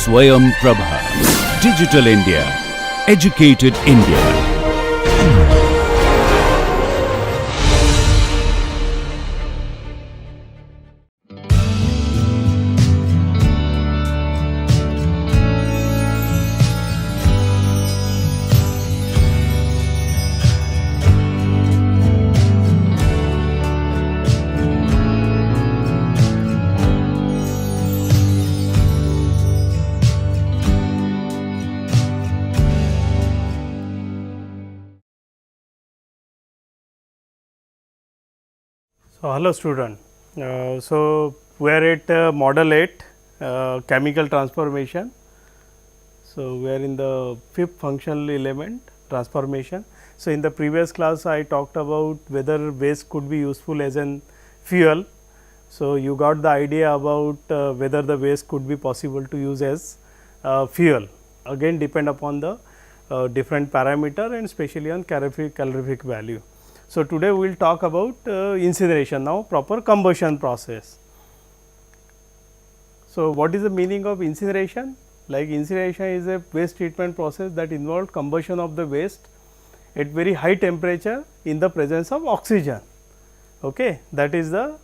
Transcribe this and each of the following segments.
Swayam Prabha. Digital India. Educated India. So, hello student. So, we are at model 8 chemical transformation. So, we are in the fifth functional element transformation. So, in the previous class I talked about whether waste could be useful as an fuel. So, you got the idea about whether the waste could be possible to use as fuel, again depend upon the different parameter and especially on calorific value. So, today we will talk about incineration, now proper combustion process. So, what is the meaning of incineration? Like incineration is a waste treatment process that involves combustion of the waste at very high temperature in the presence of oxygen. Okay, that is the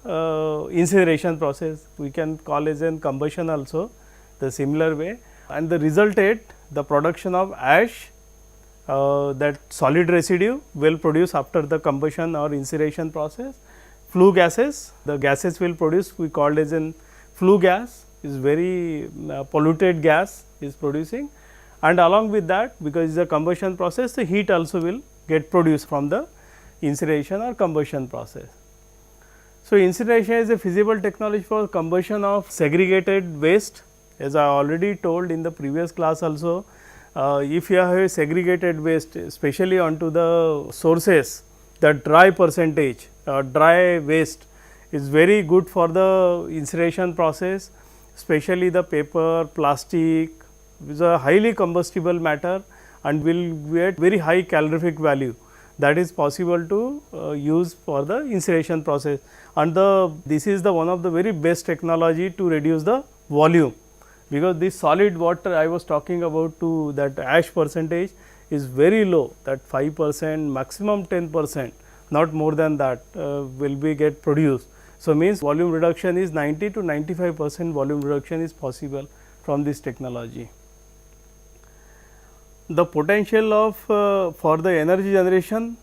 incineration process. We can call as in combustion also the similar way, and the resulted the production of ash, that solid residue will produce after the combustion or incineration process. Flue gases, the gases will produce, we called as in flue gas is very polluted gas is producing, and along with that, because it is a combustion process, the heat also will get produced from the incineration or combustion process. So, incineration is a feasible technology for combustion of segregated waste, as I already told in the previous class also. If you have a segregated waste, especially onto the sources, the dry percentage, dry waste is very good for the incineration process, especially the paper, plastic, which is a highly combustible matter and will get very high calorific value, that is possible to use for the incineration process, and this is the one of the very best technology to reduce the volume, because this solid water I was talking about to that ash percentage is very low, that 5%, maximum 10%, not more than that will be get produced. So, means volume reduction is 90 to 95% volume reduction is possible from this technology. The potential of for the energy generation,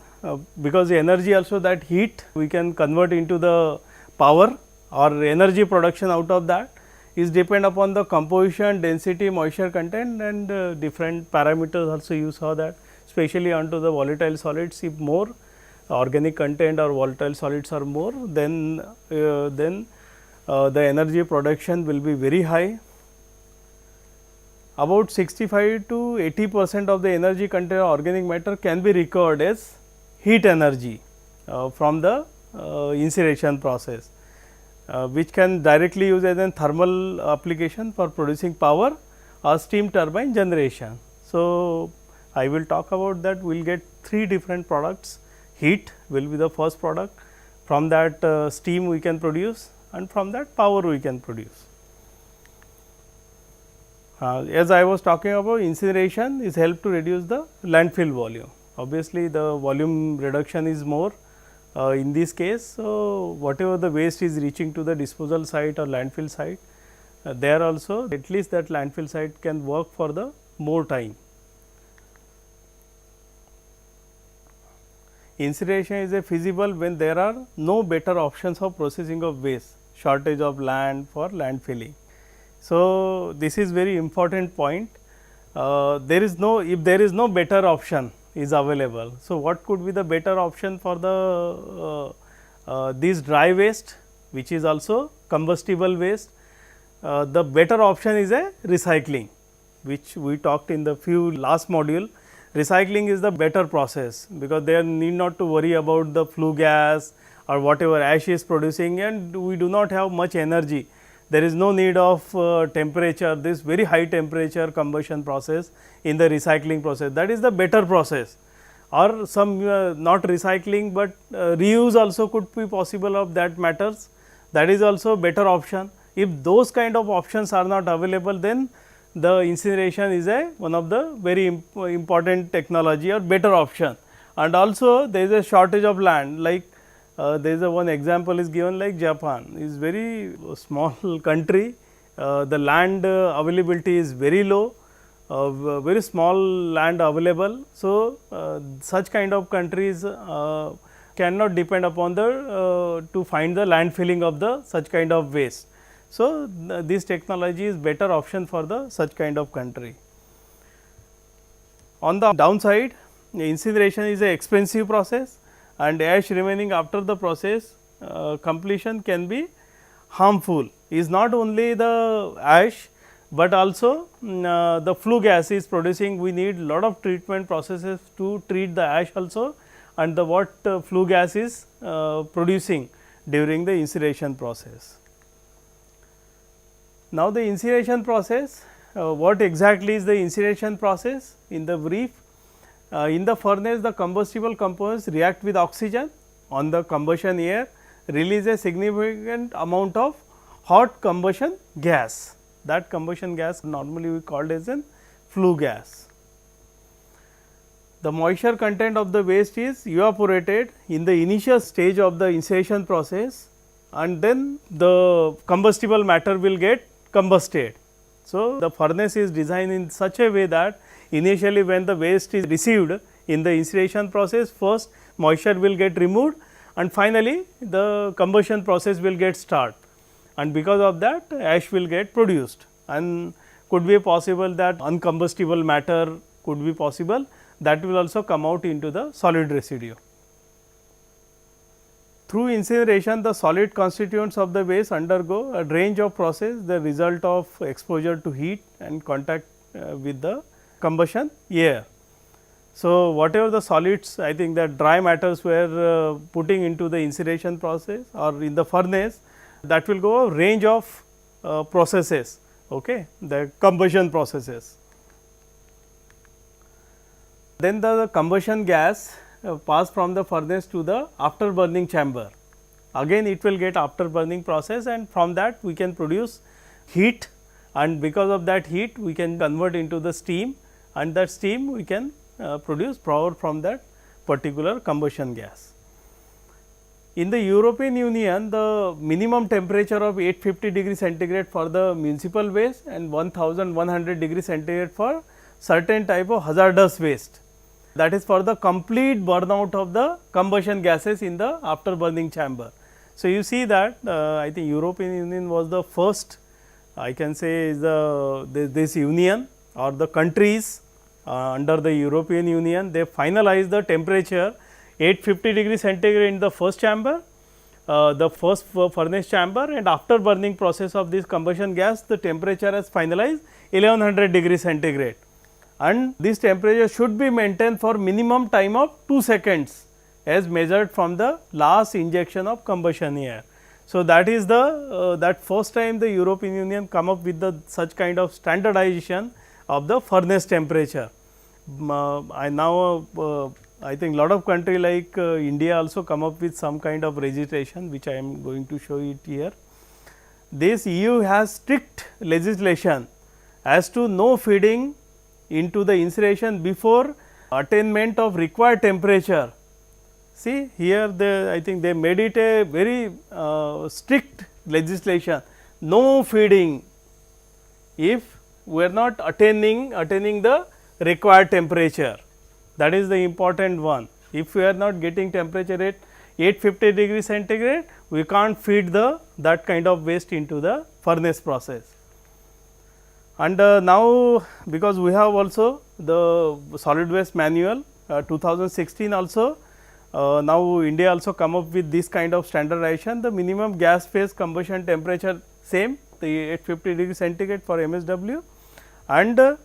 because the energy also, that heat we can convert into the power or energy production out of that, is depend upon the composition, density, moisture content, and different parameters also you saw that, especially onto the volatile solids. If more organic content or volatile solids are more, then the energy production will be very high. About 65 to 80% of the energy content of organic matter can be recovered as heat energy from the incineration process, which can directly use as a thermal application for producing power or steam turbine generation. So, I will talk about that. We will get three different products. Heat will be the first product, from that steam we can produce, and from that power we can produce. As I was talking about, incineration is help to reduce the landfill volume. Obviously, the volume reduction is more in this case. So, whatever the waste is reaching to the disposal site or landfill site, there also at least that landfill site can work for the more time. Incineration is a feasible when there are no better options of processing of waste, shortage of land for landfilling. So, this is very important point. If there is no better option is available. So, what could be the better option for the this dry waste, which is also combustible waste? The better option is a recycling, which we talked in the few last module. Recycling is the better process, because there need not to worry about the flue gas or whatever ash is producing, and we do not have much energy. There is no need of temperature, this very high temperature combustion process in the recycling process, that is the better process. Or some not recycling, but reuse also could be possible of that matters, that is also better option. If those kind of options are not available, then the incineration is one of the very important technology or better option. And also there is a shortage of land, like there is one example is given, like Japan is very small country, the land availability is very low, very small land available. So, such kind of countries cannot depend upon the to find the land filling of the such kind of waste. So, this technology is better option for the such kind of country. On the downside, incineration is a expensive process, and ash remaining after the process completion can be harmful. Is not only the ash, but also the flue gas is producing. We need lot of treatment processes to treat the ash also, and the what flue gas is producing during the incineration process. Now, the incineration process, what exactly is the incineration process? In the brief, in the furnace, the combustible components react with oxygen on the combustion air, release a significant amount of hot combustion gas. That combustion gas normally we called as an flue gas. The moisture content of the waste is evaporated in the initial stage of the incineration process, and then the combustible matter will get combusted. So, the furnace is designed in such a way that initially when the waste is received in the incineration process, first moisture will get removed, and finally the combustion process will get start, and because of that ash will get produced, and could be possible that uncombustible matter could be possible, that will also come out into the solid residue. Through incineration, the solid constituents of the waste undergo a range of process, the result of exposure to heat and contact with the combustion air. So, whatever the solids, I think that dry matters were putting into the incineration process or in the furnace, that will go a range of processes, okay, the combustion processes. Then the combustion gas pass from the furnace to the after burning chamber. Again it will get after burning process, and from that we can produce heat, and because of that heat we can convert into the steam, and that steam we can produce power from that particular combustion gas. In the European Union, the minimum temperature of 850 degree centigrade for the municipal waste and 1100 degree centigrade for certain type of hazardous waste. That is for the complete burnout of the combustion gases in the after burning chamber. So, you see that I think European Union was the first, I can say is this union or the countries under the European Union, they finalized the temperature 850 degree centigrade in the first chamber, the first furnace chamber, and after burning process of this combustion gas, the temperature has finalized 1100 degree centigrade, and this temperature should be maintained for minimum time of 2 seconds as measured from the last injection of combustion air. So, that is the that first time the European Union come up with the such kind of standardization of the furnace temperature. I think lot of country like India also come up with some kind of legislation, which I am going to show it here. This EU has strict legislation as to no feeding into the incineration before attainment of required temperature. See here I think they made it a very strict legislation, no feeding if we are not attaining the required temperature. That is the important one. If we are not getting temperature at 850 degree centigrade, we can't feed that kind of waste into the furnace process. And now, because we have also the solid waste manual 2016 also, now India also come up with this kind of standardization. The minimum gas phase combustion temperature same, the 850 degree centigrade for MSW, and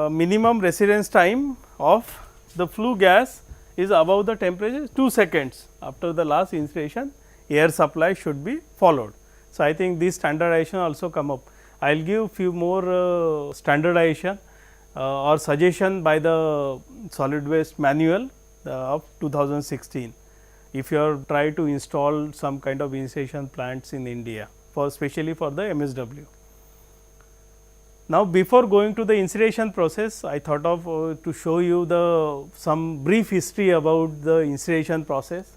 minimum residence time of the flue gas is above the temperature 2 seconds after the last incineration, air supply should be followed. So, I think this standardization also come up. I will give few more standardization or suggestion by the solid waste manual of 2016, if you are try to install some kind of incineration plants in India, for especially for the MSW. Now, before going to the incineration process, I thought of to show you the some brief history about the incineration process.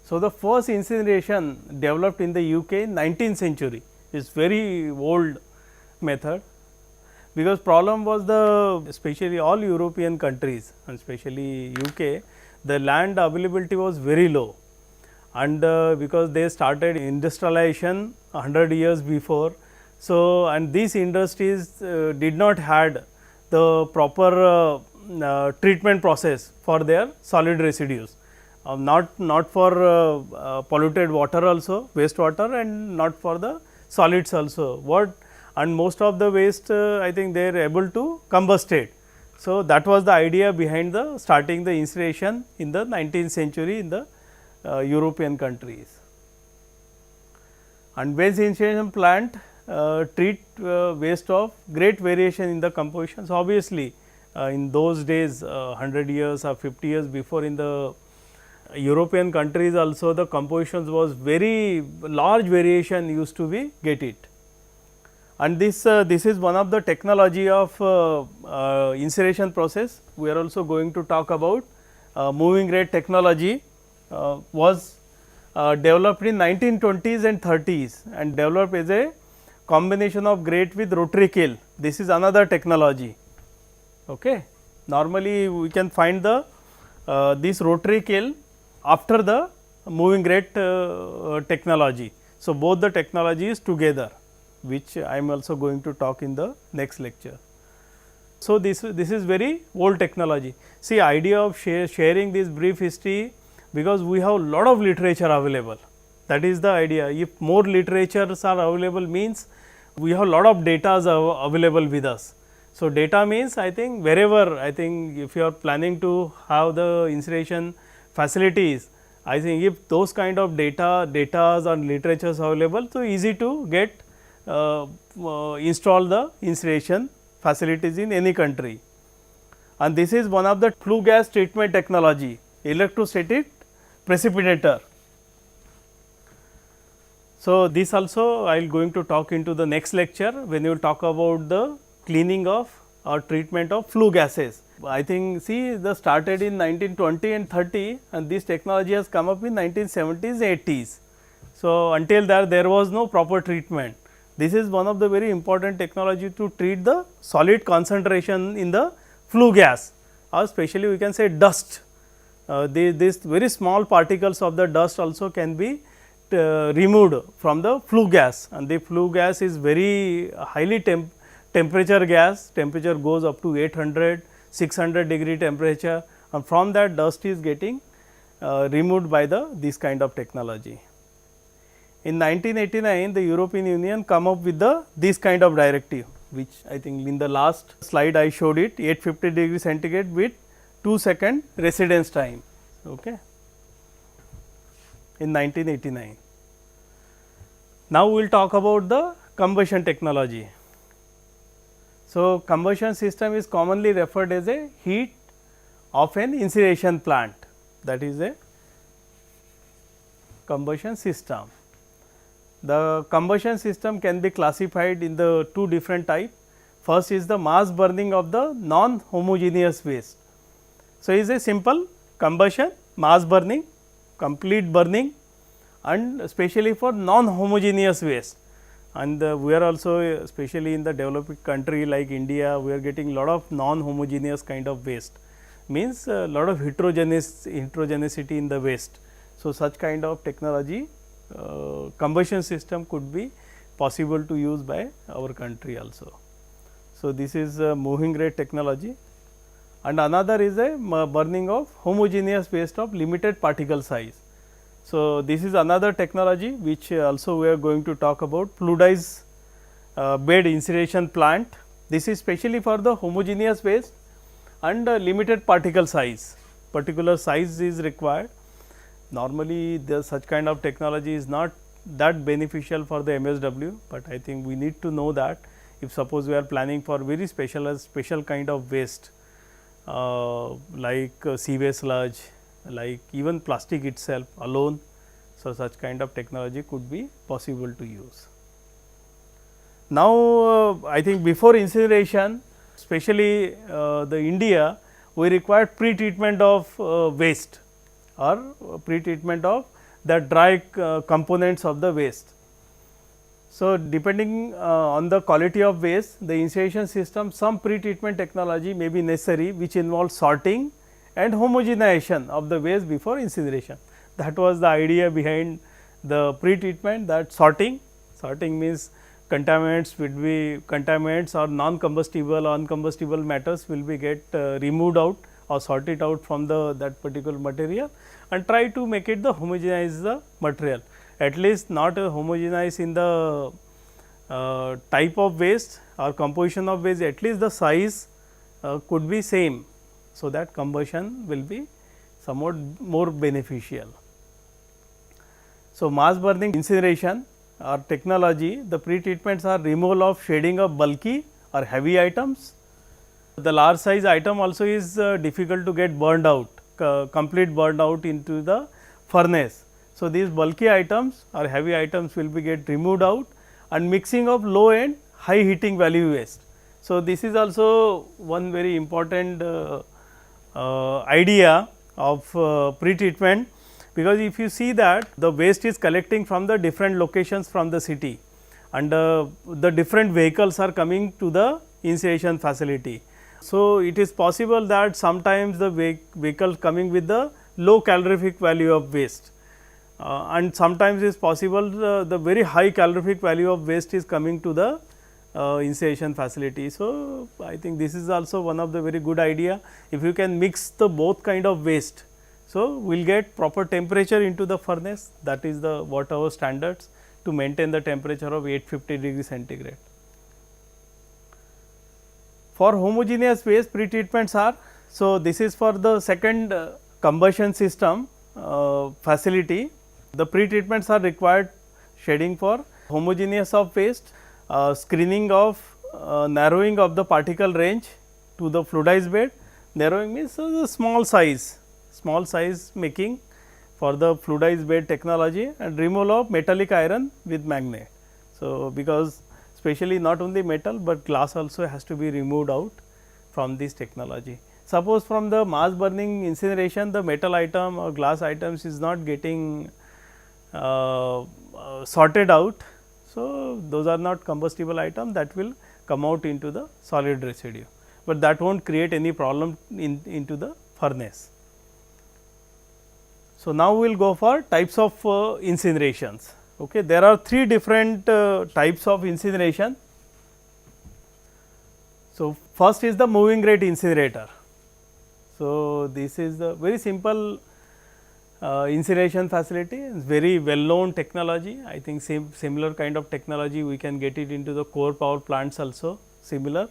So, the first incineration developed in the UK in 19th century is very old method, because problem was the especially all European countries and especially UK, the land availability was very low, and because they started industrialization 100 years before. So, and these industries did not had the proper treatment process for their solid residues, not for polluted water also, wastewater, and not for the solids also. What and most of the waste I think they are able to combust it. So, that was the idea behind the starting the incineration in the 19th century in the European countries. And waste incineration plant treat waste of great variation in the composition. So, obviously, in those days 100 years or 50 years before, in the European countries also the compositions was very large variation used to be get it. And this is one of the technology of incineration process. We are also going to talk about moving rate technology was developed in 1920s and 30s and developed as a combination of grate with rotary kiln. This is another technology. Okay. Normally, we can find the this rotary kiln after the moving rate technology. So, both the technologies together, which I am also going to talk in the next lecture. So, this is very old technology. See, idea of sharing this brief history, because we have lot of literature available. That is the idea. If more literatures are available, means we have lot of data available with us. So, data means I think wherever, I think if you are planning to have the incineration facilities, I think if those kind of data and literatures available, so easy to get install the incineration facilities in any country. And this is one of the flue gas treatment technology, electrostatic precipitator. So, this also I will going to talk into the next lecture when you will talk about the cleaning of or treatment of flue gases. I think see the started in 1920 and 30 and this technology has come up in 1970s, 80s. So, until there was no proper treatment. This is one of the very important technology to treat the solid concentration in the flue gas, or especially we can say dust. These very small particles of the dust also can be removed from the flue gas, and the flue gas is very highly temperature gas. Temperature goes up to 800, 600 degree temperature, and from that dust is getting removed by this kind of technology. In 1989, the European Union come up with this kind of directive, which I think in the last slide I showed it, 850 degree centigrade with 2-second residence time. Okay. In 1989. Now, we will talk about the combustion technology. So, combustion system is commonly referred as a heat of an incineration plant, that is a combustion system. The combustion system can be classified in the two different type. First is the mass burning of the non-homogeneous waste. So, it is a simple combustion, mass burning, complete burning, and especially for non-homogeneous waste. And we are also especially in the developing country like India, we are getting lot of non-homogeneous kind of waste, means lot of heterogeneity in the waste. So, such kind of technology combustion system could be possible to use by our country also. So, this is moving rate technology, and another is a burning of homogeneous waste of limited particle size. So, this is another technology which also we are going to talk about, fluidized bed incineration plant. This is specially for the homogeneous waste and limited particle size, particular size is required. Normally, such kind of technology is not that beneficial for the MSW, but I think we need to know that if suppose we are planning for very special kind of waste like sewage sludge, like even plastic itself alone. So, such kind of technology could be possible to use. Now, I think before incineration, especially the India, we required pre-treatment of waste or pre-treatment of the dry components of the waste. So, depending on the quality of waste, the incineration system, some pre-treatment technology may be necessary, which involves sorting and homogenization of the waste before incineration. That was the idea behind the pre-treatment, that sorting means contaminants will be contaminants or non-combustible or uncombustible matters will be get removed out or sorted out from the that particular material, and try to make it the homogenize the material, at least not homogenize in the type of waste or composition of waste, at least the size could be same. So, that combustion will be somewhat more beneficial. So, mass burning incineration or technology, the pre-treatments are removal of shading of bulky or heavy items. The large size item also is difficult to get burned out, complete burned out into the furnace. So, these bulky items or heavy items will be get removed out, and mixing of low and high heating value waste. So, this is also one very important idea of pre-treatment, because if you see that the waste is collecting from the different locations from the city, and the different vehicles are coming to the incineration facility. So, it is possible that sometimes the vehicle coming with the low calorific value of waste, and sometimes it is possible the very high calorific value of waste is coming to the incineration facility. So, I think this is also one of the very good idea, if you can mix the both kind of waste. So, we will get proper temperature into the furnace, that is the what our standards to maintain the temperature of 850 degree centigrade. For homogeneous waste, pre-treatments are, so this is for the second combustion system facility. The pre-treatments are required: shading for homogeneous of waste, screening of narrowing of the particle range to the fluidized bed. Narrowing means the small size making for the fluidized bed technology, and removal of metallic iron with magnet. So, because especially not only metal, but glass also has to be removed out from this technology. Suppose from the mass burning incineration, the metal item or glass items is not getting sorted out. So, those are not combustible item, that will come out into the solid residue, but that will not create any problem into the furnace. So, now we will go for types of incinerations. Okay. There are three different types of incineration. So, first is the moving rate incinerator. So, this is the very simple incineration facility, is very well known technology. I think similar kind of technology we can get it into the core power plants also similar.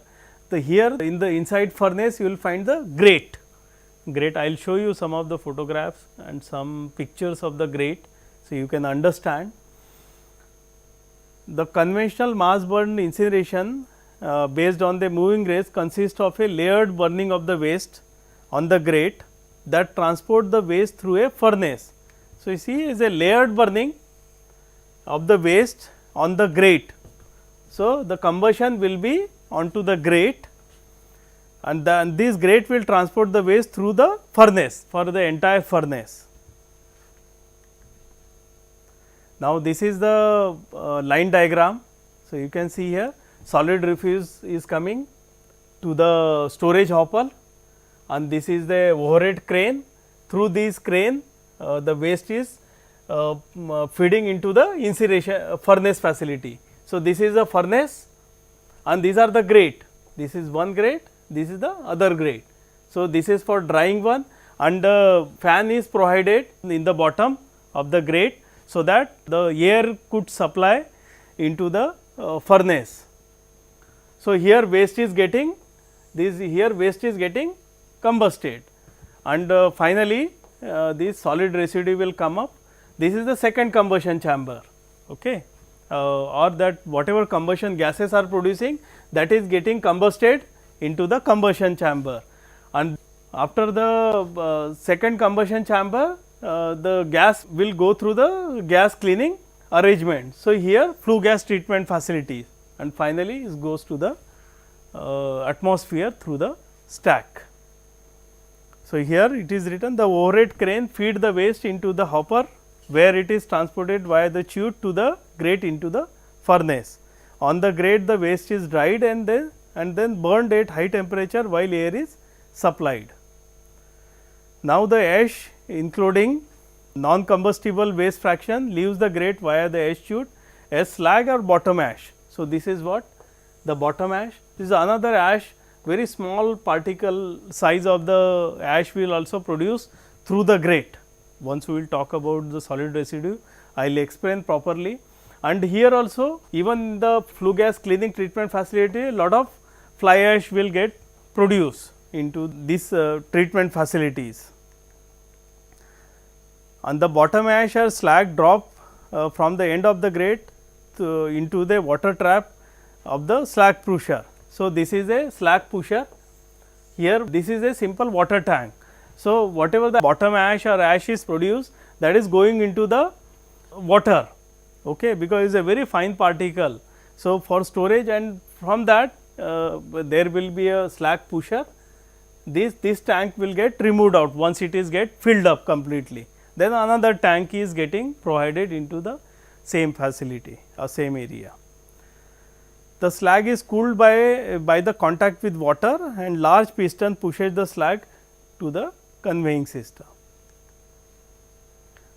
The here in the inside furnace you will find the grate. I will show you some of the photographs and some pictures of the grate, so you can understand. The conventional mass burn incineration based on the moving rates consists of a layered burning of the waste on the grate that transport the waste through a furnace. So, you see is a layered burning of the waste on the grate. So, the combustion will be onto the grate, and then this grate will transport the waste through the furnace for the entire furnace. Now, this is the line diagram. So, you can see here solid refuse is coming to the storage hopper, and this is the overhead crane. Through this crane the waste is feeding into the incineration furnace facility. So, this is the furnace and these are the grate. This is one grate, this is the other grate. So, this is for drying one, and fan is provided in the bottom of the grate, so that the air could supply into the furnace. So, here waste is getting combusted, and finally, this solid residue will come up. This is the second combustion chamber, okay, or that whatever combustion gases are producing, that is getting combusted into the combustion chamber, and after the second combustion chamber the gas will go through the gas cleaning arrangement. So, here flue gas treatment facility. and finally it goes to the atmosphere through the stack. So, here it is written the overhead crane feed the waste into the hopper, where it is transported via the chute to the grate into the furnace. On the grate the waste is dried and then burned at high temperature while air is supplied. Now, the ash including non-combustible waste fraction leaves the grate via the ash chute as slag or bottom ash. So, this is what the bottom ash. This is another ash, very small particle size of the ash will also produce through the grate. Once we will talk about the solid residue, I will explain properly. And here also even in the flue gas cleaning treatment facility, a lot of fly ash will get produced into these treatment facilities. And the bottom ash or slag drop from the end of the grate into the water trap of the slag pusher. So, this is a slag pusher, here this is a simple water tank. So, whatever the bottom ash or ash is produced, that is going into the water, okay, because it is a very fine particle. So, for storage, and from that there will be a slag pusher, this tank will get removed out once it is get filled up completely. Then another tank is getting provided into the same facility or same area. The slag is cooled by the contact with water, and large piston pushes the slag to the conveying system.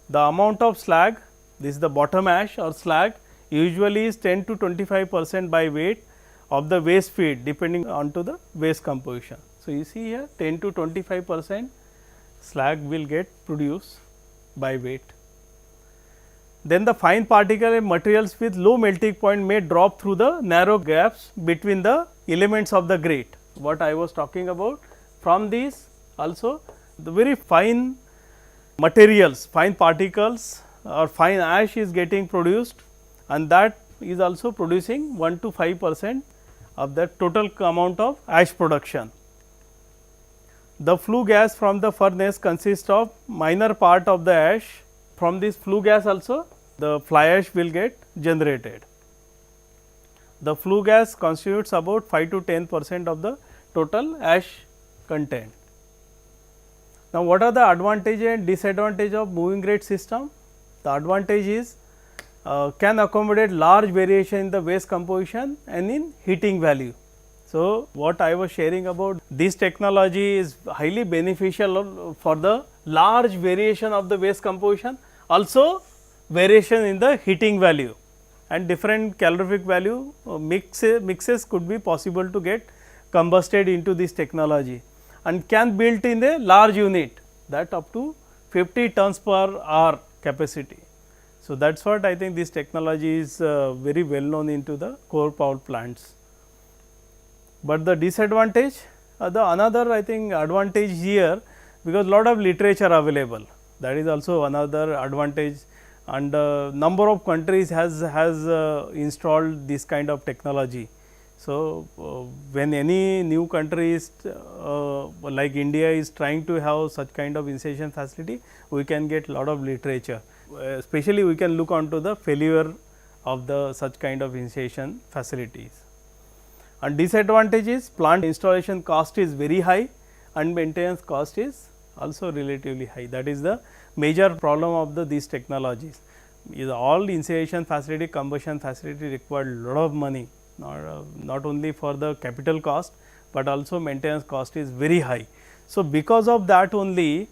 The amount of slag, this is the bottom ash or slag, usually is 10 to 25% by weight of the waste feed depending on to the waste composition. So, you see here 10 to 25% slag will get produced by weight. Then the fine particle and materials with low melting point may drop through the narrow gaps between the elements of the grate. What I was talking about, from these also the very fine materials, fine particles or fine ash is getting produced, and that is also producing 1 to 5% of the total amount of ash production. The flue gas from the furnace consists of minor part of the ash. From this flue gas also the fly ash will get generated. The flue gas constitutes about 5 to 10% of the total ash content. Now, what are the advantage and disadvantage of moving grate system? The advantage is can accommodate large variation in the waste composition and in heating value. So, what I was sharing about this technology is highly beneficial for the large variation of the waste composition, also variation in the heating value, and different calorific value mixes could be possible to get combusted into this technology, and can built in a large unit, that up to 50 tons per hour capacity. So, that is what I think this technology is very well known into the coal power plants. But the disadvantage, another I think advantage here, because lot of literature available, that is also another advantage, and number of countries has installed this kind of technology. So, when any new country is like India is trying to have such kind of incineration facility, we can get lot of literature, especially we can look onto the failure of the such kind of incineration facilities. And disadvantage is plant installation cost is very high and maintenance cost is also relatively high. That is the major problem of these technologies. Is all incineration facility, combustion facility require lot of money, not only for the capital cost, but also maintenance cost is very high. So, because of that only,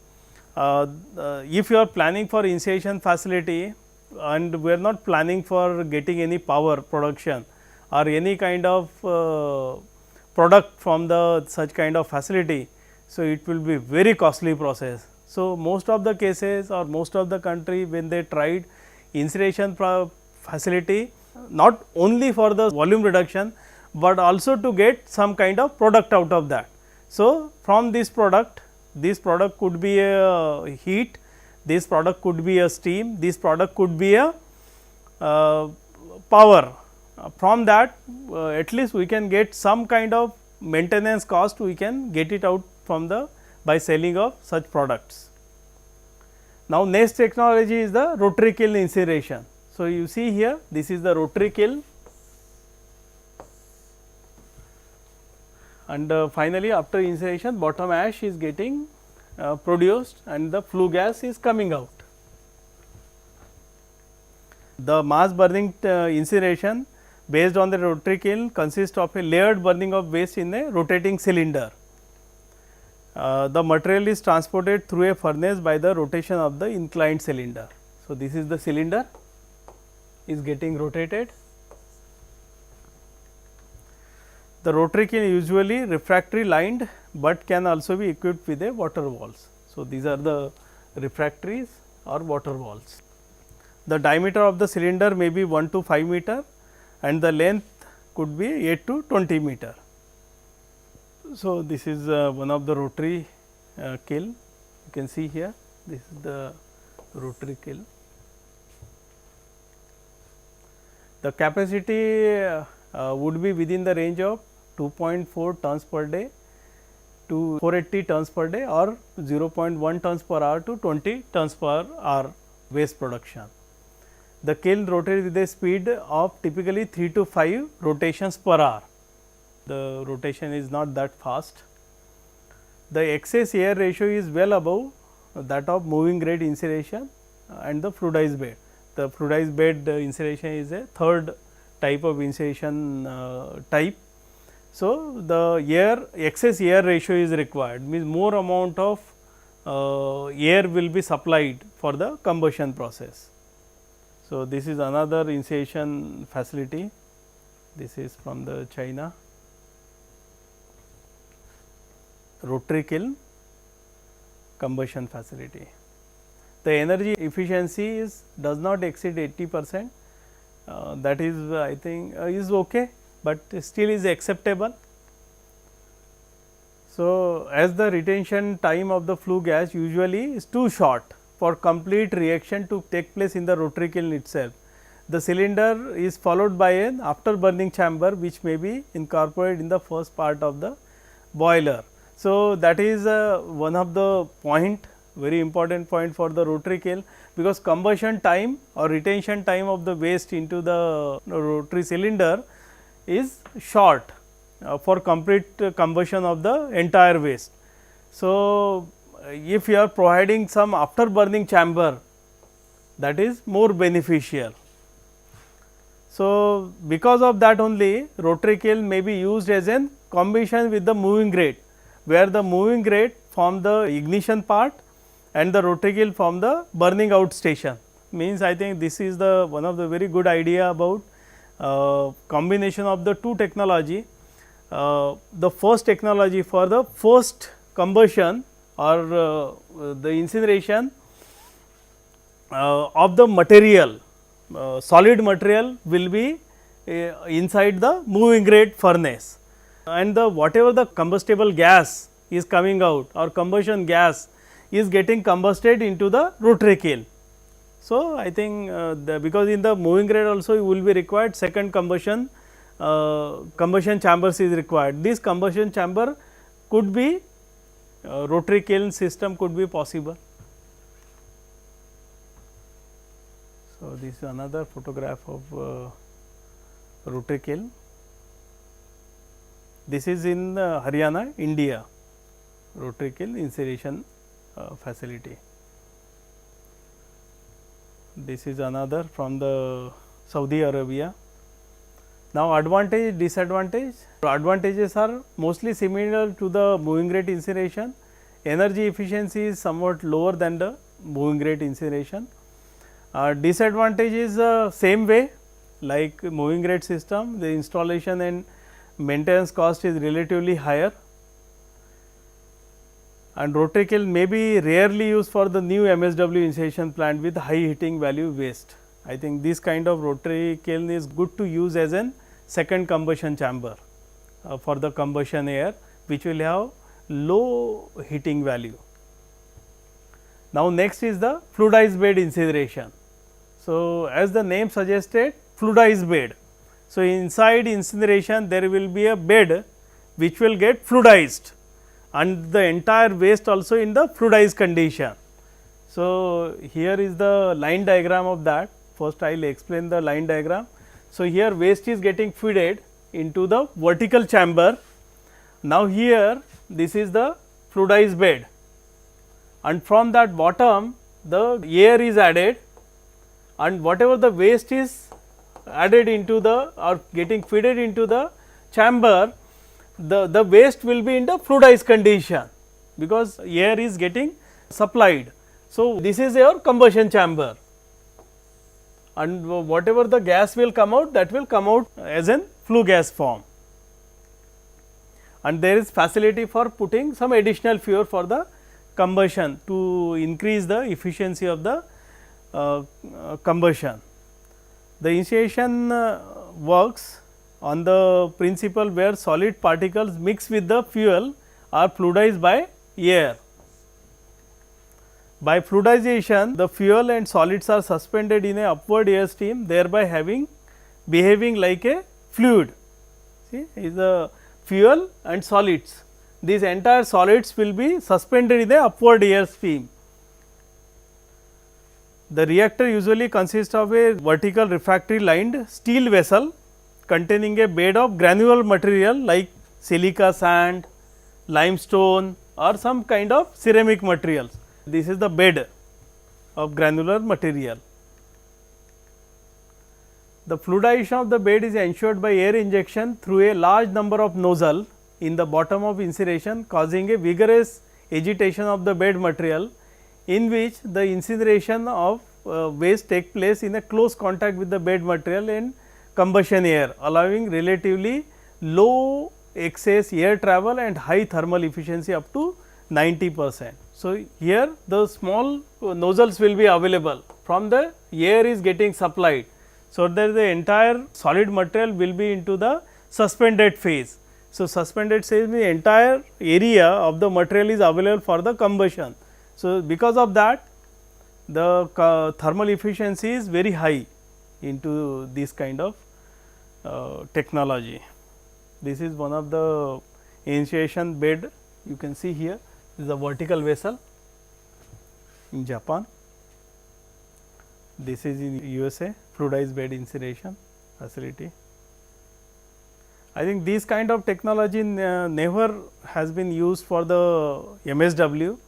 if you are planning for incineration facility and we are not planning for getting any power production or any kind of product from the such kind of facility, so it will be very costly process. So, most of the cases or most of the country, when they tried incineration facility, not only for the volume reduction, but also to get some kind of product out of that. So, from this product could be a heat, this product could be a steam, this product could be a power. From that at least we can get some kind of maintenance cost, we can get it out from the by selling of such products. Now, next technology is the rotary kiln incineration. So, you see here this is the rotary kiln. and finally, after incineration bottom ash is getting produced and the flue gas is coming out. The mass burning incineration based on the rotary kiln consists of a layered burning of waste in a rotating cylinder. The material is transported through a furnace by the rotation of the inclined cylinder. So, this is the cylinder is getting rotated. The rotary kiln usually refractory lined, but can also be equipped with a water walls. So, these are the refractories or water walls. The diameter of the cylinder may be 1 to 5 meter and the length could be 8 to 20 meter. So, this is one of the rotary kiln, you can see here, this is the rotary kiln. The capacity would be within the range of 2.4 tons per day to 480 tons per day or 0.1 tons per hour to 20 tons per hour waste production. The kiln rotates with a speed of typically 3 to 5 rotations per hour. The rotation is not that fast. The excess air ratio is well above that of moving grade incineration and the fluidized bed. The fluidized bed incineration is a third type of incineration type. So, the excess air ratio is required, means more amount of air will be supplied for the combustion process. So, this is another incineration facility, this is from the China, rotary kiln combustion facility. The energy efficiency does not exceed 80%, that is I think is okay, but still is acceptable. So, as the retention time of the flue gas usually is too short for complete reaction to take place in the rotary kiln itself. The cylinder is followed by an after burning chamber which may be incorporated in the first part of the boiler. So, that is one of the very important point for the rotary kiln, because combustion time or retention time of the waste into the rotary cylinder is short for complete combustion of the entire waste. So, if you are providing some after burning chamber, that is more beneficial. So, because of that only rotary kiln may be used as an combination with the moving grate, where the moving grate form the ignition part and the rotary kiln form the burning out station. Means I think this is the one of the very good idea about combination of the two technology. The first technology for the first combustion or the incineration of the material, solid material will be inside the moving grate furnace, and the whatever the combustible gas is coming out or combustion gas is getting combusted into the rotary kiln. So, I think because in the moving grate also you will be required second combustion chambers is required. This combustion chamber could be rotary kiln system could be possible. So, this is another photograph of rotary kiln. This is in Haryana, India, rotary kiln incineration facility. This is another from the Saudi Arabia. Now, advantage, disadvantage. Advantages are mostly similar to the moving grate incineration. Energy efficiency is somewhat lower than the moving grate incineration. Disadvantage is same way like moving grate system, the installation and maintenance cost is relatively higher, and rotary kiln may be rarely used for the new MSW incineration plant with high heating value waste. I think this kind of rotary kiln is good to use as an second combustion chamber for the combustion air, which will have low heating value. Now, next is the fluidized bed incineration. So, as the name suggested, fluidized bed. So, inside incineration there will be a bed which will get fluidized and the entire waste also in the fluidized condition. So, here is the line diagram of that. First I will explain the line diagram. So, here waste is getting fed into the vertical chamber Now, here this is the fluidized bed, and from that bottom the air is added, and whatever the waste is added into the or getting fed into the chamber, the waste will be in the fluidized condition, because air is getting supplied. So, this is your combustion chamber, and whatever the gas will come out, that will come out as an flue gas form, and there is facility for putting some additional fuel for the combustion to increase the efficiency of the combustion. The initiation works on the principle where solid particles mixed with the fuel are fluidized by air. By fluidization, the fuel and solids are suspended in a upward air stream, thereby behaving like a fluid. See, is the fuel and solids. These entire solids will be suspended in a upward air stream. The reactor usually consists of a vertical refractory lined steel vessel containing a bed of granular material like silica sand, limestone or some kind of ceramic materials. This is the bed of granular material. The fluidization of the bed is ensured by air injection through a large number of nozzles in the bottom of incineration, causing a vigorous agitation of the bed material, in which the incineration of waste take place in a close contact with the bed material and combustion air, allowing relatively low excess air travel and high thermal efficiency up to 90%. So, here the small nozzles will be available, from the air is getting supplied. So, that the entire solid material will be into the suspended phase. So, suspended phase means entire area of the material is available for the combustion. So, because of that the thermal efficiency is very high into this kind of technology. This is one of the initiation bed, you can see here. This is a vertical vessel in Japan. This is in USA, fluidized bed incineration facility. I think this kind of technology never has been used for the MSW,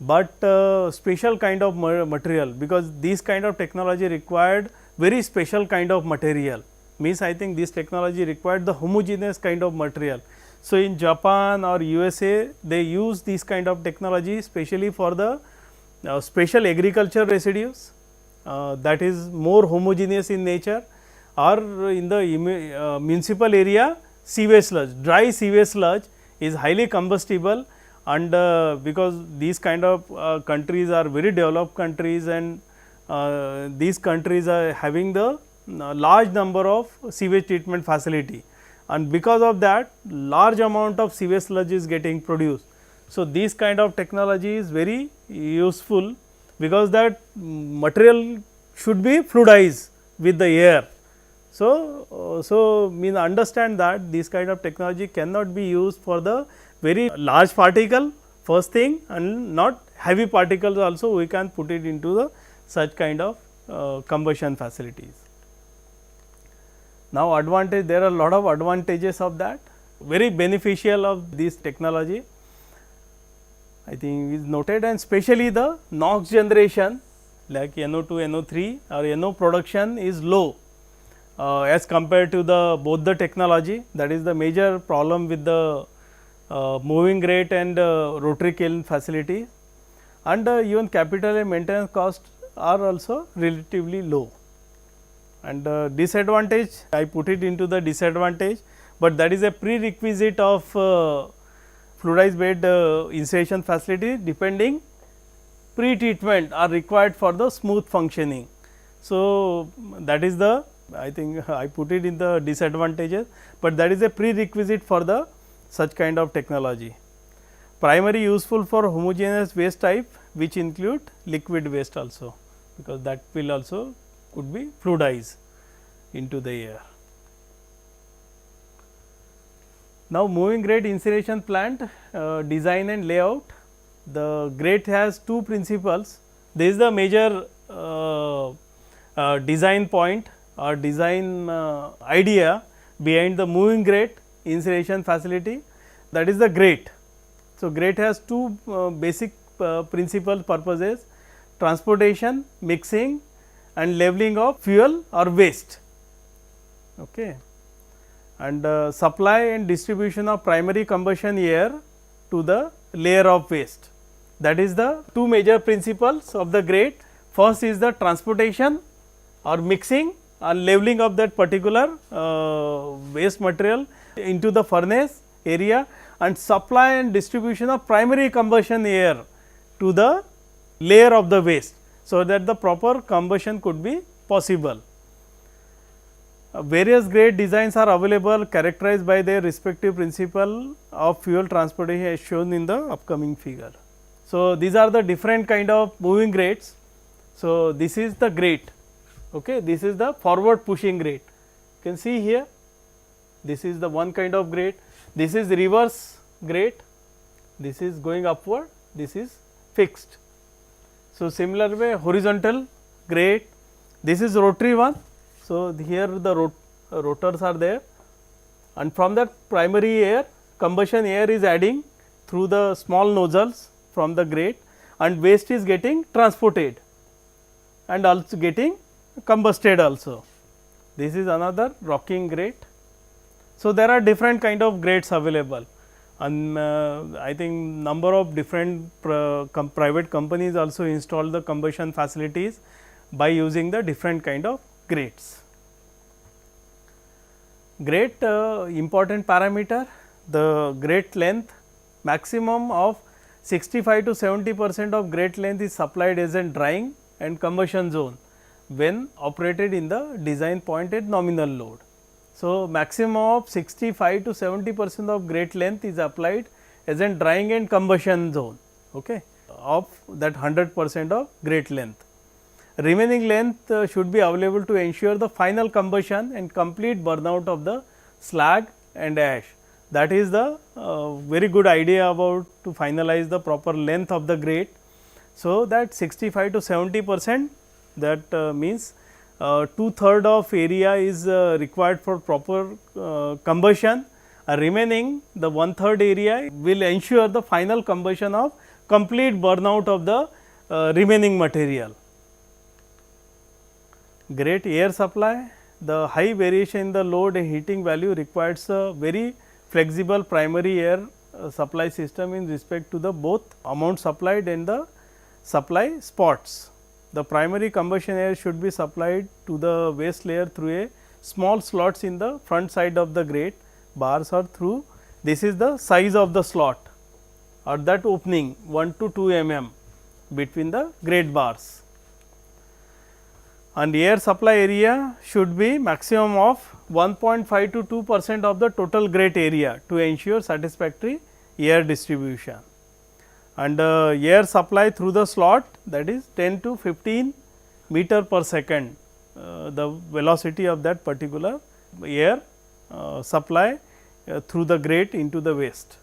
but special kind of material, because this kind of technology required very special kind of material, means I think this technology required the homogeneous kind of material. So, in Japan or USA they use this kind of technology especially for the special agriculture residues that is more homogeneous in nature, or in the municipal area sewage sludge, dry sewage sludge is highly combustible, and because these kind of countries are very developed countries, and these countries are having the large number of sewage treatment facility, and because of that large amount of sewage sludge is getting produced. So, this kind of technology is very useful, because that material should be fluidized with the air. So, mean understand that this kind of technology cannot be used for the very large particle first thing, and not heavy particles also we can put it into the such kind of combustion facilities. Now, advantage, there are a lot of advantages of that, very beneficial of this technology, I think is noted, and especially the NOx generation like NO2, NO3 or NO production is low as compared to the both the technology. That is the major problem with the moving rate and rotary kiln facility, and even capital and maintenance cost are also relatively low. And disadvantage, I put it into the disadvantage, but that is a prerequisite of fluidized bed incineration facility, depending pre-treatment are required for the smooth functioning. So, that is the, I think I put it in the disadvantages, but that is a prerequisite for the such kind of technology. Primary useful for homogeneous waste type, which include liquid waste also, because that will also could be fluidized into the air. Now, moving grate incineration plant design and layout. The grate has two principles. This is the major design point or design idea behind the moving grate incineration facility. that is the grate. So, grate has two basic principal purposes: transportation, mixing and leveling of fuel or waste, okay. And supply and distribution of primary combustion air to the layer of waste. That is the two major principles of the grate. First is the transportation or mixing or leveling of that particular waste material into the furnace area, and supply and distribution of primary combustion air to the layer of the waste, so that the proper combustion could be possible. Various grate designs are available, characterized by their respective principle of fuel transportation as shown in the upcoming figure. So, these are the different kind of moving grates. So, this is the grate, okay. This is the forward pushing grate. You can see here, this is the one kind of grate. This is reverse grate, this is going upward, this is fixed. So, similar way horizontal grate, this is rotary one. So, here the rotors are there, and from that primary air, combustion air is adding through the small nozzles from the grate, and waste is getting transported and also getting combusted also. This is another rocking grate. So, there are different kind of grates available, and I think number of different private companies also install the combustion facilities by using the different kind of grates. Grate important parameter, the grate length, maximum of 65 to 70% of grate length is supplied as a drying and combustion zone when operated in the design point at nominal load. So, maximum of 65 to 70% of grate length is applied as a drying and combustion zone, okay, of that 100% of grate length. Remaining length should be available to ensure the final combustion and complete burnout of the slag and ash. That is the very good idea about to finalize the proper length of the grate. So, that 65 to 70%, that means 2/3 of area is required for proper combustion, remaining the 1/3 area will ensure the final combustion of complete burnout of the remaining material. Grate air supply, the high variation in the load and heating value requires a very flexible primary air supply system in respect to the both amount supplied and the supply spots. The primary combustion air should be supplied to the waste layer through a small slots in the front side of the grate bars or through, this is the size of the slot or that opening 1 to 2 mm between the grate bars. And air supply area should be maximum of 1.5 to 2% of the total grate area to ensure satisfactory air distribution. And air supply through the slot, that is 10 to 15 meter per second, the velocity of that particular air supply through the grate into the waste.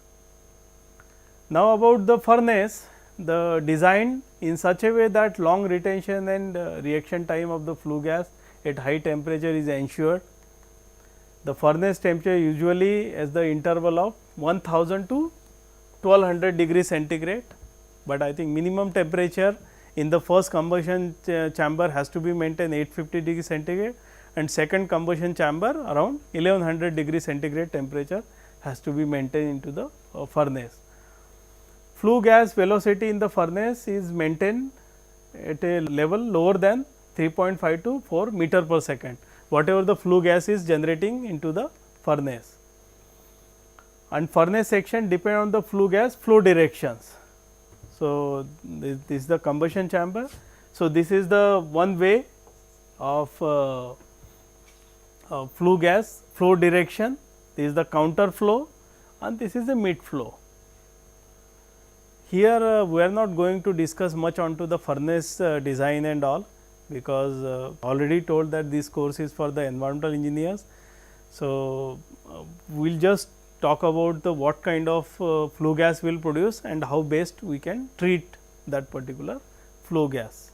Now, about the furnace, the design in such a way that long retention and reaction time of the flue gas at high temperature is ensured. The furnace temperature usually as the interval of 1000 to 1200 degrees centigrade, but I think minimum temperature in the first combustion chamber has to be maintained 850 degrees centigrade, and second combustion chamber around 1100 degrees centigrade temperature has to be maintained into the furnace. Flue gas velocity in the furnace is maintained at a level lower than 3.5 to 4 meter per second, whatever the flue gas is generating into the furnace. And furnace section depend on the flue gas flow directions. So, this is the combustion chamber. So, this is the one way of flue gas flow direction, this is the counter flow and this is the mid flow. Here we are not going to discuss much onto the furnace design and all, because already told that this course is for the environmental engineers. So, we will just talk about the what kind of flue gas will produce and how best we can treat that particular flue gas.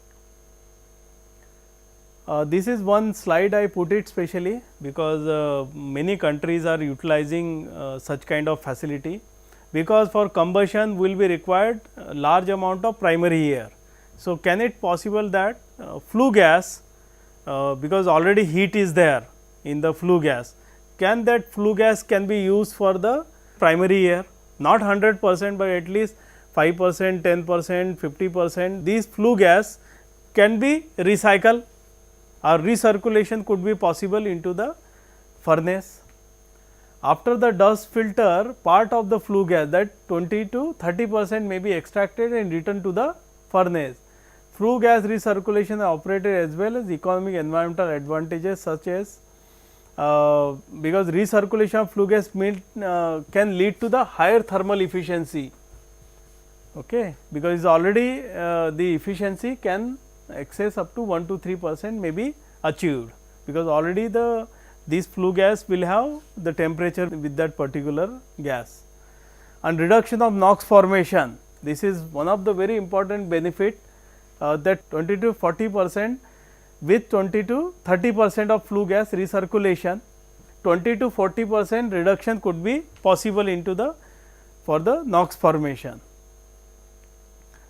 This is one slide I put it specially because many countries are utilizing such kind of facility. because for combustion will be required a large amount of primary air. So, can it possible that flue gas, because already heat is there in the flue gas, can that flue gas can be used for the primary air, not 100%, but at least 5%, 10%, 50%, these flue gas can be recycled or recirculation could be possible into the furnace. After the dust filter, part of the flue gas, that 20 to 30% may be extracted and returned to the furnace. Flue gas recirculation are operated as well as economic environmental advantages, such as because recirculation of flue gas can lead to the higher thermal efficiency, okay, because already the efficiency can excess up to 1 to 3% may be achieved, because already this flue gas will have the temperature with that particular gas. And reduction of NOx formation, this is one of the very important benefit, that 20 to 40% with 20 to 30% of flue gas recirculation, 20 to 40% reduction could be possible into the for the NOx formation.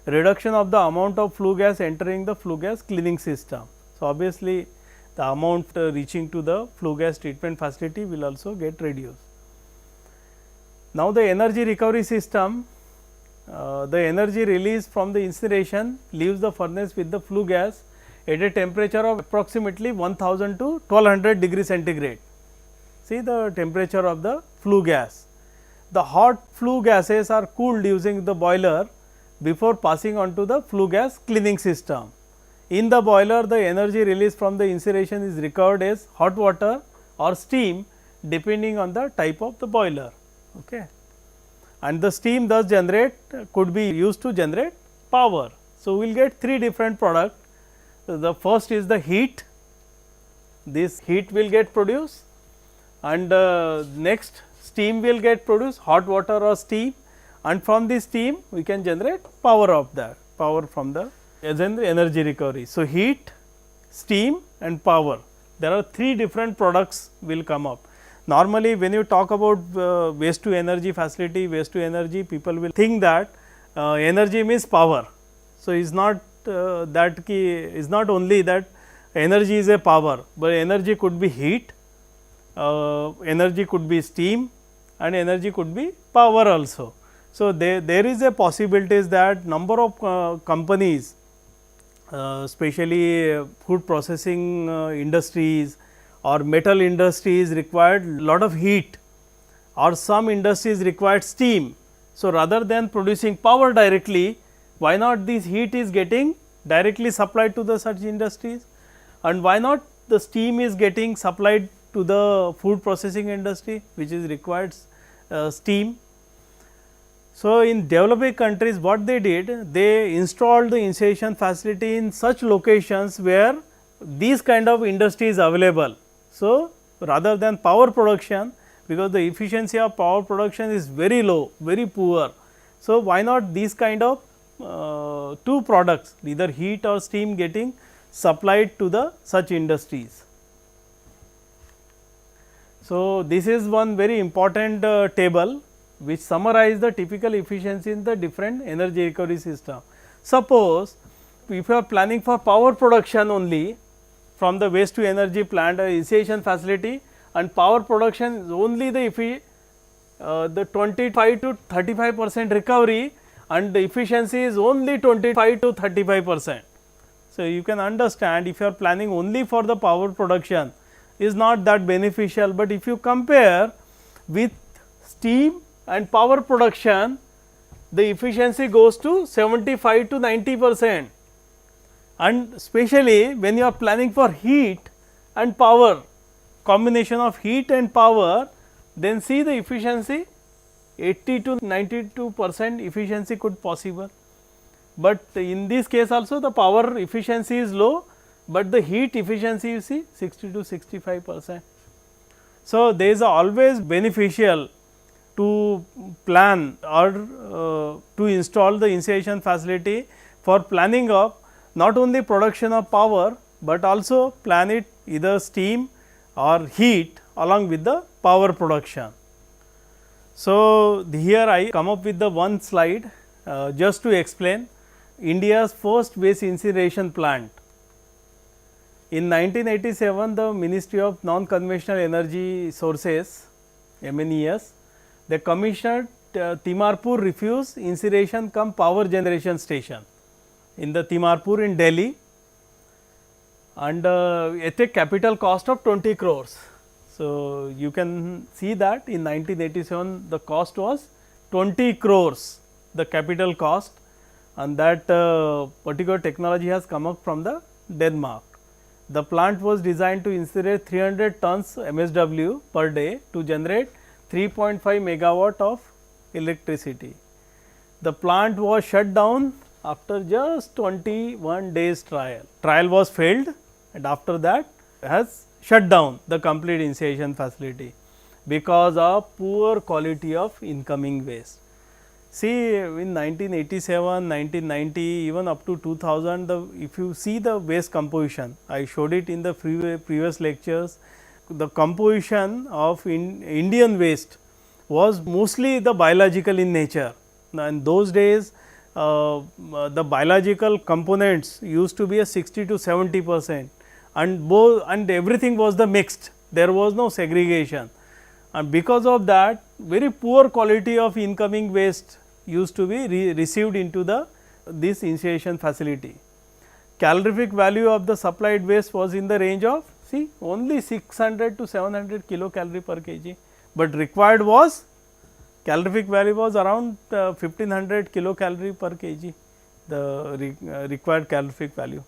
Reduction of the amount of flue gas entering the flue gas cleaning system. So, obviously, the amount reaching to the flue gas treatment facility will also get reduced. Now, the energy recovery system, the energy released from the incineration leaves the furnace with the flue gas at a temperature of approximately 1000 to 1200 degree centigrade. See the temperature of the flue gas. The hot flue gases are cooled using the boiler before passing on to the flue gas cleaning system. In the boiler, the energy released from the incineration is recovered as hot water or steam depending on the type of the boiler. Okay. And the steam thus could be used to generate power. So, we will get three different products. The first is the heat, this heat will get produced, and next steam will get produced, hot water or steam, and from this steam we can generate power of that, power from the as in the energy recovery. So, heat, steam and power, there are three different products will come up. Normally, when you talk about waste to energy facility, waste to energy, people will think that energy means power. So, is not that key is not only that energy is a power, but energy could be heat, energy could be steam and energy could be power also. So, there is a possibility that number of companies, especially food processing industries or metal industries required lot of heat, or some industries required steam. So, rather than producing power directly, why not this heat is getting directly supplied to the such industries, and why not the steam is getting supplied to the food processing industry which is required steam. So, in developing countries what they did, they installed the incineration facility in such locations where these kind of industry is available. So, rather than power production, because the efficiency of power production is very low, very poor. So, why not these kind of two products, either heat or steam getting supplied to the such industries. So, this is one very important table which summarize the typical efficiency in the different energy recovery system. Suppose if you are planning for power production only from the waste to energy plant or incineration facility, and power production is only the 25 to 35% recovery and the efficiency is only 25 to 35%. So, you can understand if you are planning only for the power production is not that beneficial, but if you compare with steam and power production, the efficiency goes to 75 to 90%, and especially when you are planning for heat and power, combination of heat and power, then see the efficiency 80 to 92% efficiency could possible. But in this case also the power efficiency is low, but the heat efficiency you see 60 to 65%. So, there is always beneficial to plan or to install the incineration facility for planning of not only production of power, but also plan it either steam or heat along with the power production. So, here I come up with the one slide just to explain India's first waste incineration plant. In 1987, the Ministry of Non-Conventional Energy Sources (MNES) they commissioned Timarpur Refuse Incineration cum Power Generation Station in the Timarpur in Delhi, and at a capital cost of 20 crores. So, you can see that in 1987 the cost was 20 crores, the capital cost, and that particular technology has come up from the Denmark. The plant was designed to incinerate 300 tons MSW per day to generate 3.5 megawatt of electricity. The plant was shut down after just 21 days trial. Trial was failed, and after that has shut down the complete incineration facility because of poor quality of incoming waste. See, in 1987, 1990, even up to 2000, if you see the waste composition, I showed it in the previous lectures, the composition of Indian waste was mostly the biological in nature. And those days, the biological components used to be a 60 to 70%, and everything was the mixed, there was no segregation, and because of that very poor quality of incoming waste used to be received into this incineration facility. Calorific value of the supplied waste was in the range of only 600 to 700 kilocalorie per kg, but required was calorific value was around 1500 kilocalorie per kg, the required calorific value.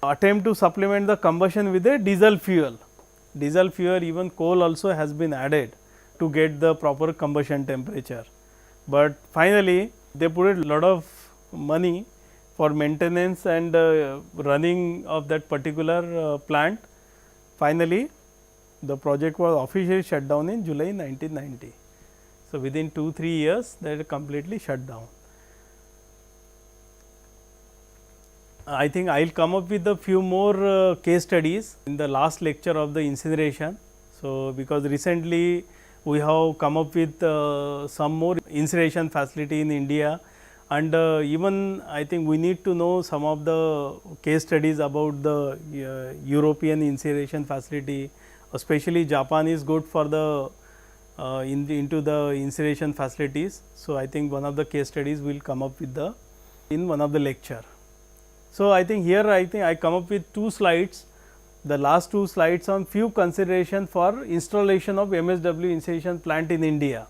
Attempt to supplement the combustion with a diesel fuel. Diesel fuel, even coal also has been added to get the proper combustion temperature, but finally they put a lot of money for maintenance and running of that particular plant. Finally, the project was officially shut down in July 1990. So, within 2-3 years that completely shut down. I think I will come up with a few more case studies in the last lecture of the incineration. So, because recently we have come up with some more incineration facility in India, and even I think we need to know some of the case studies about the European incineration facility, especially Japan is good for the into the incineration facilities. So, I think one of the case studies will come up with in one of the lecture. So, I think here I come up with 2 slides, the last 2 slides on few consideration for installation of MSW incineration plant in India.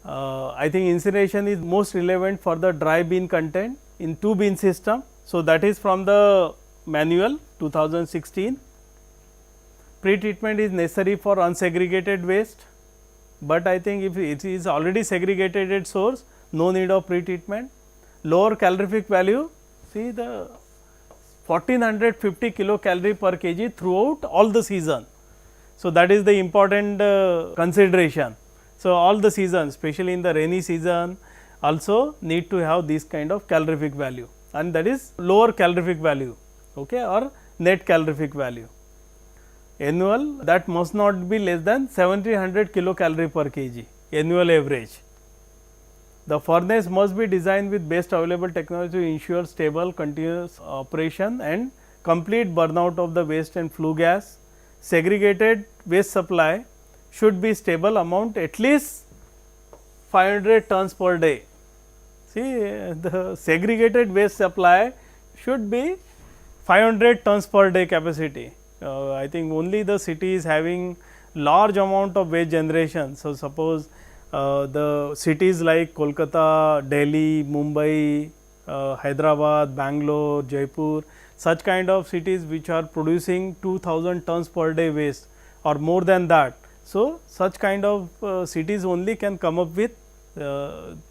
I think incineration is most relevant for the dry bin content in 2 bin system. So, that is from the manual 2016. Pre-treatment is necessary for unsegregated waste, but I think if it is already segregated at source, no need of pre-treatment. Lower calorific value, see the 1450 kilocalorie per kg throughout all the season. So, that is the important consideration. So, all the seasons, especially in the rainy season, also need to have this kind of calorific value, and that is lower calorific value, okay, or net calorific value. Annual, that must not be less than 1700 kilocalorie per kg, annual average. The furnace must be designed with best available technology to ensure stable continuous operation and complete burnout of the waste and flue gas. Segregated waste supply should be stable amount at least 500 tons per day. See, the segregated waste supply should be 500 tons per day capacity. I think only the city is having large amount of waste generation. So, suppose the cities like Kolkata, Delhi, Mumbai, Hyderabad, Bangalore, Jaipur, such kind of cities which are producing 2000 tons per day waste or more than that. So, such kind of cities only can come up with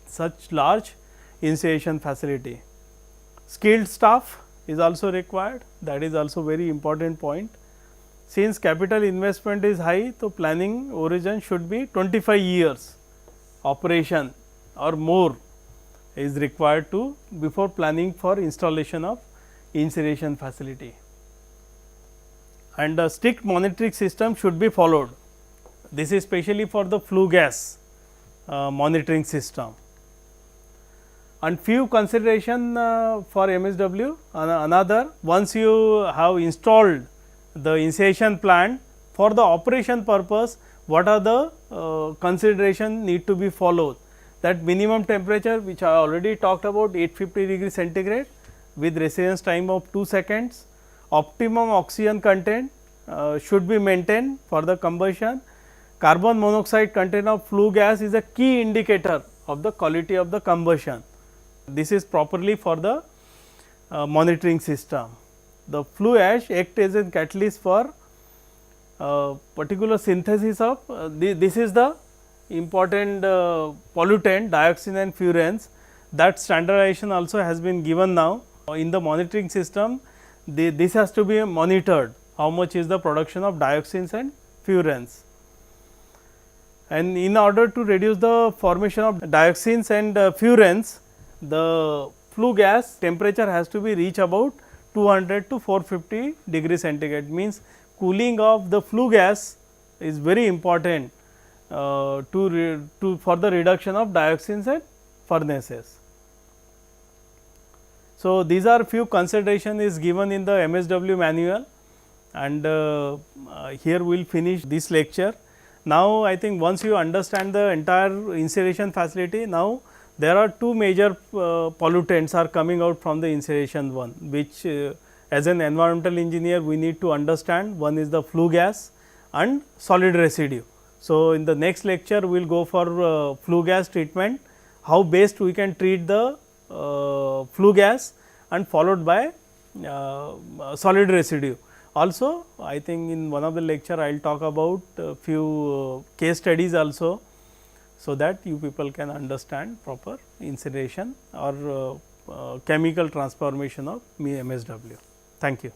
such large incineration facility. Skilled staff is also required, that is also very important point. Since capital investment is high, so planning horizon should be 25 years operation or more is required to before planning for installation of incineration facility, and a strict monitoring system should be followed. This is especially for the flue gas, monitoring system. And few consideration for MSW, another, once you have installed the incineration plant, for the operation purpose, what are the consideration need to be followed. That minimum temperature which I already talked about, 850 degree centigrade with residence time of 2 seconds, optimum oxygen content should be maintained for the combustion. Carbon monoxide content of flue gas is a key indicator of the quality of the combustion. This is properly for the monitoring system. The flue ash act as a catalyst for particular synthesis of this is the important pollutant dioxin and furans. That standardization also has been given now in the monitoring system. This has to be monitored, how much is the production of dioxins and furans. And in order to reduce the formation of dioxins and furans, the flue gas temperature has to be reach about 200 to 450 degree centigrade, means cooling of the flue gas is very important for the reduction of dioxins and furnaces. So, these are few consideration is given in the MSW manual, and here we will finish this lecture. Now, I think once you understand the entire incineration facility, now there are two major pollutants are coming out from the incineration one, which as an environmental engineer we need to understand. One is the flue gas and solid residue. So, in the next lecture we will go for flue gas treatment, how best we can treat the flue gas, and followed by solid residue. Also, I think in one of the lecture I will talk about few case studies also, so that you people can understand proper incineration or chemical transformation of MSW. Thank you.